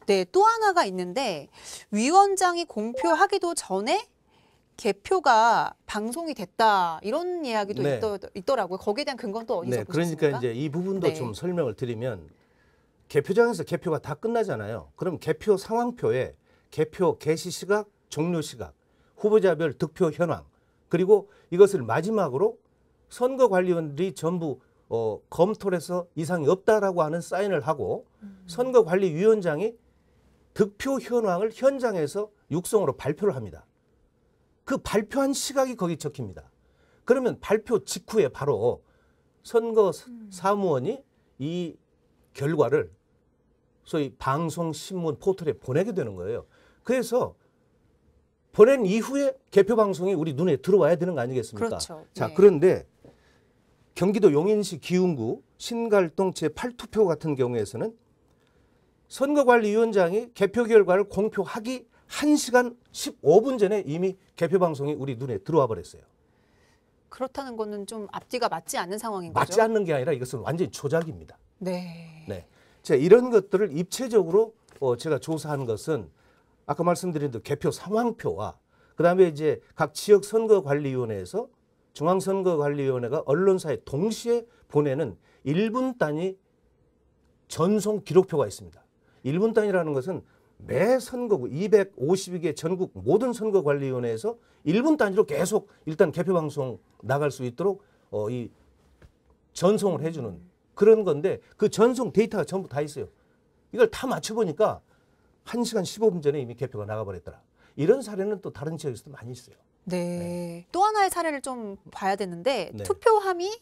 네, 또 하나가 있는데 위원장이 공표하기도 전에 개표가 방송이 됐다 이런 이야기도 네. 있더라고요. 거기에 대한 근거는 또 어디서 네, 보셨습니까? 그러니까 이제 이 부분도 네. 좀 설명을 드리면 개표장에서 개표가 다 끝나잖아요. 그럼 개표 상황표에 개표 개시 시각, 종료 시각, 후보자별 득표 현황, 그리고 이것을 마지막으로 선거관리위원들이 전부 검토를 해서 이상이 없다라고 하는 사인을 하고 선거관리위원장이 득표 현황을 현장에서 육성으로 발표를 합니다. 그 발표한 시각이 거기 적힙니다. 그러면 발표 직후에 바로 선거 사무원이 이 결과를 소위 방송, 신문, 포털에 보내게 되는 거예요. 그래서 보낸 이후에 개표 방송이 우리 눈에 들어와야 되는 거 아니겠습니까? 그렇죠. 자, 네. 그런데 경기도 용인시 기흥구 신갈동 제8투표 같은 경우에서는 선거관리위원장이 개표 결과를 공표하기 1시간 15분 전에 이미 개표 방송이 우리 눈에 들어와 버렸어요. 그렇다는 거는 좀 앞뒤가 맞지 않는 상황인 맞지 거죠? 않는 게 아니라 이것은 완전히 조작입니다. 네. 네. 자, 이런 것들을 입체적으로 제가 조사한 것은 아까 말씀드린 그 개표 상황표와 그다음에 이제 각 지역 선거관리위원회에서 중앙선거관리위원회가 언론사에 동시에 보내는 1분 단위 전송 기록표가 있습니다. 1분 단위라는 것은 매 선거구 252개 전국 모든 선거관리위원회에서 1분 단위로 계속 일단 개표 방송 나갈 수 있도록 이 전송을 해주는 그런 건데 그 전송 데이터가 전부 다 있어요. 이걸 다 맞춰보니까 1시간 15분 전에 이미 개표가 나가버렸더라. 이런 사례는 또 다른 지역에서도 많이 있어요. 네. 또 하나의 사례를 좀 봐야 되는데 네. 투표함이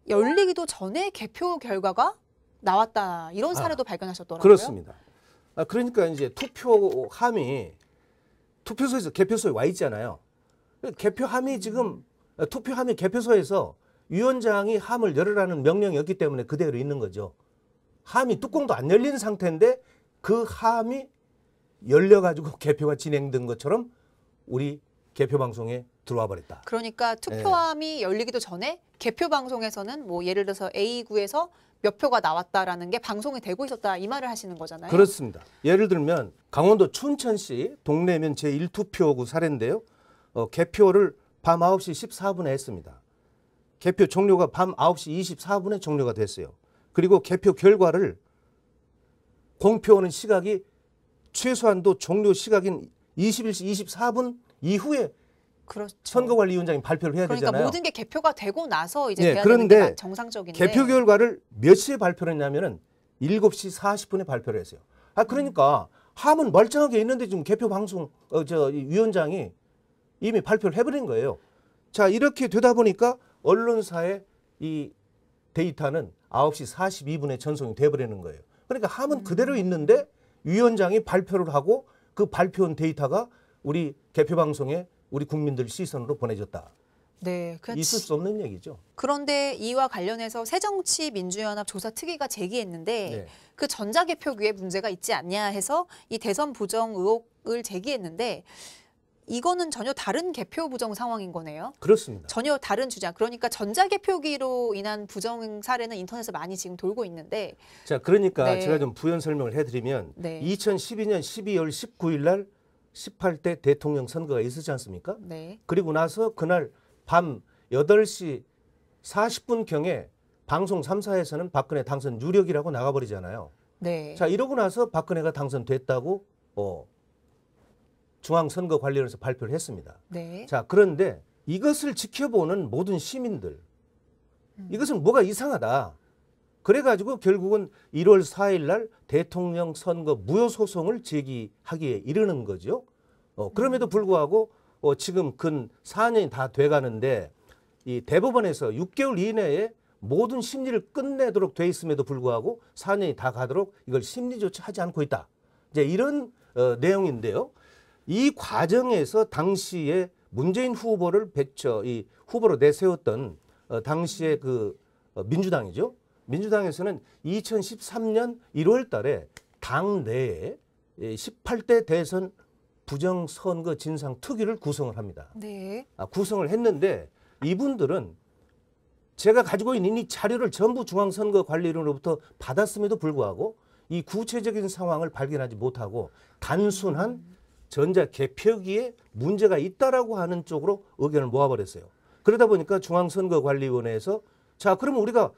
열리기도 전에 개표 결과가 나왔다 이런 사례도 발견하셨더라고요. 그렇습니다. 그러니까 이제 투표함이 투표소에서 개표소에 와 있잖아요. 개표함이 지금 투표함이 개표소에서 위원장이 함을 열으라는 명령이었기 때문에 그대로 있는 거죠. 함이 뚜껑도 안 열린 상태인데 그 함이 열려가지고 개표가 진행된 것처럼 우리 개표 방송에 들어와 버렸다. 그러니까 투표함이 열리기도 전에 개표 방송에서는 뭐 예를 들어서 A구에서 몇 표가 나왔다라는 게 방송이 되고 있었다 이 말을 하시는 거잖아요. 그렇습니다. 예를 들면 강원도 춘천시 동래면 제1투표구 사례인데요. 개표를 밤 9시 14분에 했습니다. 개표 종료가 밤 9시 24분에 종료가 됐어요. 그리고 개표 결과를 공표하는 시각이 최소한도 종료 시각인 21시 24분 이후에 그렇죠. 선거관리위원장이 발표를 해야 그러니까 되잖아요. 모든 게 개표가 되고 나서 이제 네, 돼야 되는 그런데 게 정상적인데 개표 결과를 몇 시에 발표를 했냐면은 7시 40분에 발표를 했어요. 그러니까 함은 멀쩡하게 있는데 지금 개표 방송 위원장이 이미 발표를 해버린 거예요. 자, 이렇게 되다 보니까 언론사의 이 데이터는 9시 42분에 전송이 돼버리는 거예요. 그러니까 함은 그대로 있는데 위원장이 발표를 하고 그 발표한 데이터가 우리 개표 방송에 우리 국민들 시선으로 보내졌다. 네, 있을 수 없는 얘기죠. 그런데 이와 관련해서 새정치민주연합 조사특위가 제기했는데 네. 그 전자개표기에 문제가 있지 않냐 해서 이 대선 부정 의혹을 제기했는데 이거는 전혀 다른 개표 부정 상황인 거네요. 그렇습니다. 전혀 다른 주장. 그러니까 전자개표기로 인한 부정 사례는 인터넷에 많이 지금 돌고 있는데 자, 그러니까 네. 제가 좀 부연 설명을 해드리면 네. 2012년 12월 19일 날 18대 대통령 선거가 있었지 않습니까? 네. 그리고 나서 그날 밤 8시 40분경에 방송 3사에서는 박근혜 당선 유력이라고 나가버리잖아요. 네. 자, 이러고 나서 박근혜가 당선됐다고 중앙선거관리위원회에서 발표를 했습니다. 네. 자, 그런데 이것을 지켜보는 모든 시민들, 이것은 뭐가 이상하다. 그래가지고 결국은 1월 4일 날 대통령 선거 무효 소송을 제기하기에 이르는 거죠. 그럼에도 불구하고 지금 근 4년이 다 돼가는데 이 대법원에서 6개월 이내에 모든 심리를 끝내도록 돼 있음에도 불구하고 4년이 다 가도록 이걸 심리 조치하지 않고 있다. 이제 이런 내용인데요. 이 과정에서 당시에 문재인 후보를 이 후보로 내세웠던 당시에 그 민주당이죠. 민주당에서는 2013년 1월 달에 당 내에 18대 대선 부정선거 진상 특위를 구성을 합니다. 네. 구성을 했는데 이분들은 제가 가지고 있는 이 자료를 전부 중앙선거관리위원회로부터 받았음에도 불구하고 이 구체적인 상황을 발견하지 못하고 단순한 전자 개표기에 문제가 있다라고 하는 쪽으로 의견을 모아버렸어요. 그러다 보니까 중앙선거관리위원회에서 자 그러면 우리가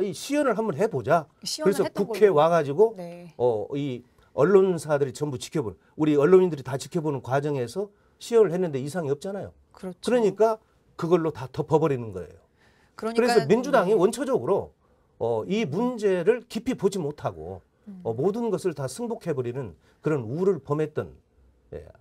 이 시연을 한번 해보자. 시연을 그래서 했던 국회에 걸로. 와가지고 네. 이 언론사들이 전부 지켜보는 우리 언론인들이 다 지켜보는 과정에서 시연을 했는데 이상이 없잖아요. 그렇죠. 그러니까 그걸로 다 덮어버리는 거예요. 그러니까, 그래서 민주당이 네. 원초적으로 이 문제를 깊이 보지 못하고 모든 것을 다 승복해버리는 그런 우를 범했던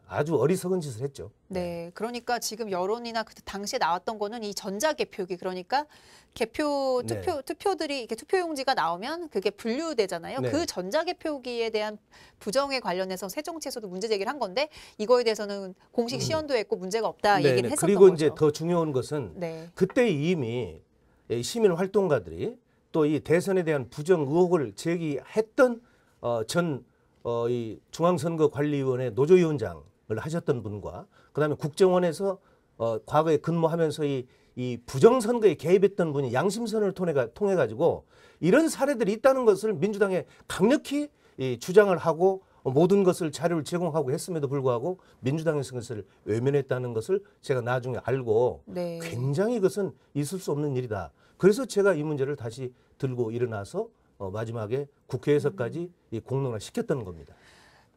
아주 어리석은 짓을 했죠. 네, 그러니까 지금 여론이나 그 당시에 나왔던 거는 이 전자개표기, 그러니까 개표 네. 투표들이 이렇게 투표용지가 나오면 그게 분류되잖아요. 네. 그 전자개표기에 대한 부정에 관련해서 새정치에서도 문제 제기를 한 건데 이거에 대해서는 공식 시연도 했고 문제가 없다 네, 얘기를 네. 했었던 그리고 거죠. 이제 더 중요한 것은 네, 그때 이미 시민 활동가들이 또 이 대선에 대한 부정 의혹을 제기했던 이 중앙선거관리위원회 노조위원장을 하셨던 분과 그다음에 국정원에서 과거에 근무하면서 이 부정선거에 개입했던 분이 양심선을 통해 가지고 이런 사례들이 있다는 것을 민주당에 강력히 주장을 하고 모든 것을 자료를 제공하고 했음에도 불구하고 민주당에서 그것을 외면했다는 것을 제가 나중에 알고 네. 굉장히 이것은 있을 수 없는 일이다. 그래서 제가 이 문제를 다시 들고 일어나서 마지막에 국회에서까지 이 공론화 시켰던 겁니다.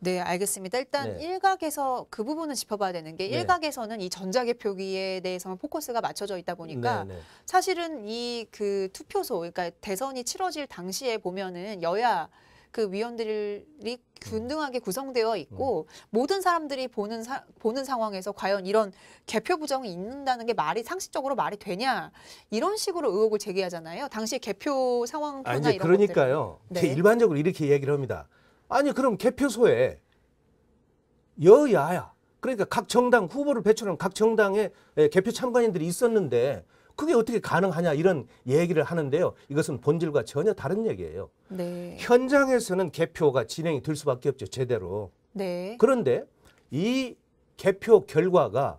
네, 알겠습니다. 일단 네. 일각에서 그 부분은 짚어봐야 되는 게 네. 일각에서는 이 전자개표기에 대해서만 포커스가 맞춰져 있다 보니까 네, 네. 사실은 이 그 투표소, 그러니까 대선이 치러질 당시에 보면은 여야 그 위원들이 균등하게 구성되어 있고 모든 사람들이 보는 상황에서 과연 이런 개표 부정이 있는다는 게 상식적으로 말이 되냐 이런 식으로 의혹을 제기하잖아요. 당시에 개표 상황표나 이제 이런 그러니까요. 것들을. 네. 일반적으로 이렇게 얘기를 합니다. 아니 그럼 개표소에 여야야 그러니까 각 정당 후보를 배출하는 각 정당의 개표 참관인들이 있었는데 그게 어떻게 가능하냐 이런 얘기를 하는데요. 이것은 본질과 전혀 다른 얘기예요. 네. 현장에서는 개표가 진행이 될 수밖에 없죠. 제대로. 네. 그런데 이 개표 결과가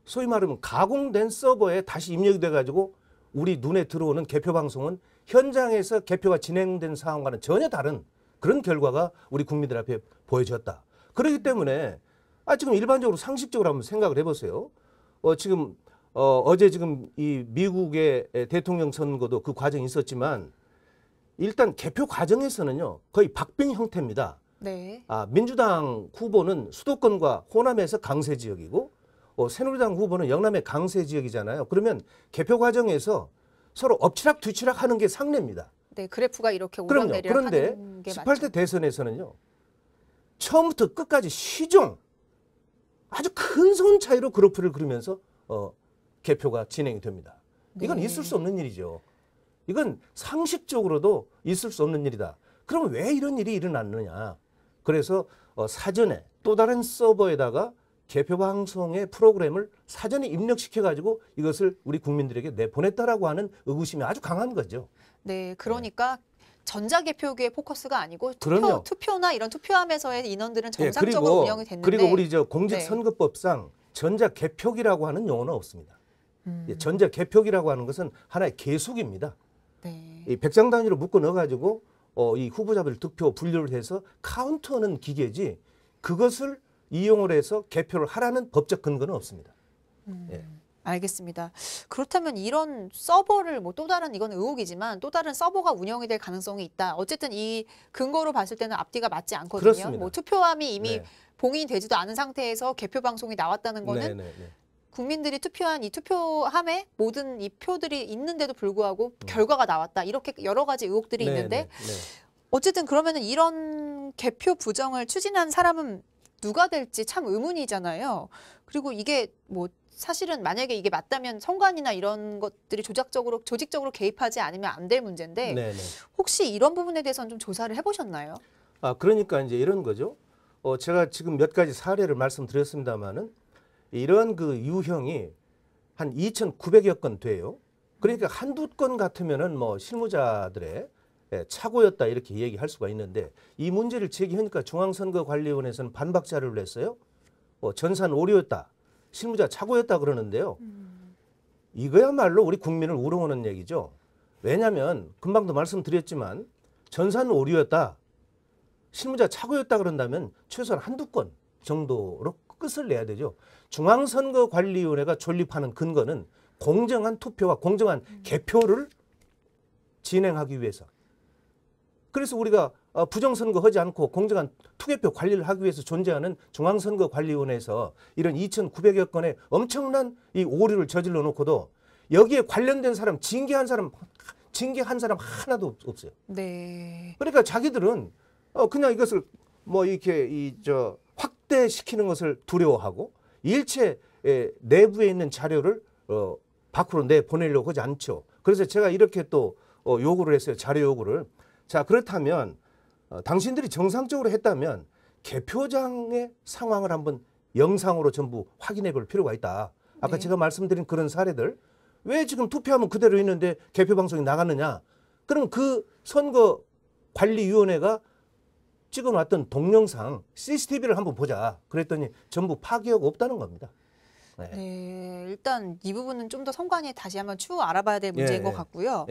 소위 말하면 가공된 서버에 다시 입력이 돼가지고 우리 눈에 들어오는 개표 방송은 현장에서 개표가 진행된 상황과는 전혀 다른 그런 결과가 우리 국민들 앞에 보여졌다. 그렇기 때문에 지금 일반적으로 상식적으로 한번 생각을 해보세요. 지금 어제 지금 이 미국의 대통령 선거도 그 과정이 있었지만 일단 개표 과정에서는요 거의 박빙 형태입니다. 네. 민주당 후보는 수도권과 호남에서 강세 지역이고 새누리당 후보는 영남의 강세 지역이잖아요. 그러면 개표 과정에서 서로 엎치락 뒤치락 하는 게 상례입니다. 네, 그래프가 이렇게 그럼요. 오르락내리락 그런데 하는 게 18대 맞죠. 대선에서는요. 처음부터 끝까지 시종 아주 큰 손 차이로 그래프를 그리면서 개표가 진행이 됩니다. 이건 네. 있을 수 없는 일이죠. 이건 상식적으로도 있을 수 없는 일이다. 그러면 왜 이런 일이 일어났느냐. 그래서 사전에 또 다른 서버에다가 개표 방송의 프로그램을 사전에 입력시켜가지고 이것을 우리 국민들에게 내보냈다라고 하는 의구심이 아주 강한 거죠. 네, 그러니까 전자개표기의 포커스가 아니고 그럼요. 투표나 이런 투표함에서의 인원들은 예, 정상적으로 운영이 됐는데 그리고 우리 공직선거법상 전자개표기라고 하는 용어는 없습니다. 전자개표기라고 하는 것은 하나의 계속입니다. 네. 이 백장 단위로 묶어 넣어가지고 이 후보자들 득표 분류를 해서 카운트하는 기계지 그것을 이용을 해서 개표를 하라는 법적 근거는 없습니다. 예. 알겠습니다. 그렇다면 이런 서버를 또 다른 이건 의혹이지만 또 다른 서버가 운영이 될 가능성이 있다. 어쨌든 이 근거로 봤을 때는 앞뒤가 맞지 않거든요. 그렇습니다. 투표함이 이미 네. 봉인이 되지도 않은 상태에서 개표 방송이 나왔다는 거는 네. 국민들이 투표한 이 투표함에 모든 이 표들이 있는데도 불구하고 결과가 나왔다. 이렇게 여러 가지 의혹들이 있는데 어쨌든 그러면은 이런 개표 부정을 추진한 사람은 누가 될지 참 의문이잖아요. 그리고 이게 사실은 만약에 이게 맞다면 선관위나 이런 것들이 조직적으로 개입하지 않으면 안 될 문제인데 혹시 이런 부분에 대해서는 좀 조사를 해보셨나요? 그러니까 이제 이런 거죠. 제가 지금 몇 가지 사례를 말씀드렸습니다마는 이런 그 유형이 한 2,900여 건 돼요. 그러니까 한두 건 같으면은 실무자들의 착오였다 이렇게 얘기할 수가 있는데 이 문제를 제기하니까 중앙선거관리위원회에서는 반박 자료를 냈어요. 전산 오류였다. 실무자 착오였다 그러는데요. 이거야말로 우리 국민을 우롱하는 얘기죠. 왜냐하면 금방도 말씀드렸지만 전산 오류였다, 실무자 착오였다 그런다면 최소한 한두 건 정도로 끝을 내야 되죠. 중앙선거관리위원회가 존립하는 근거는 공정한 투표와 공정한 개표를 진행하기 위해서. 그래서 우리가 부정선거 하지 않고 공정한 투개표 관리를 하기 위해서 존재하는 중앙선거관리위원회에서 이런 2,900여 건의 엄청난 이 오류를 저질러 놓고도 여기에 관련된 사람, 징계한 사람 하나도 없어요. 네. 그러니까 자기들은 그냥 이것을 뭐 이렇게 확대시키는 것을 두려워하고 일체 내부에 있는 자료를 밖으로 내보내려고 하지 않죠. 그래서 제가 이렇게 또 요구를 했어요. 자료 요구를. 자, 그렇다면 당신들이 정상적으로 했다면 개표장의 상황을 한번 영상으로 전부 확인해 볼 필요가 있다. 아까 네. 제가 말씀드린 그런 사례들, 왜 지금 투표하면 그대로 있는데 개표 방송이 나갔느냐? 그럼 그 선거관리위원회가 찍어놨던 동영상 CCTV를 한번 보자. 그랬더니 전부 파기하고 없다는 겁니다. 네. 네, 일단 이 부분은 좀 더 선관위에 다시 한번 추후 알아봐야 될 문제인 것 같고요.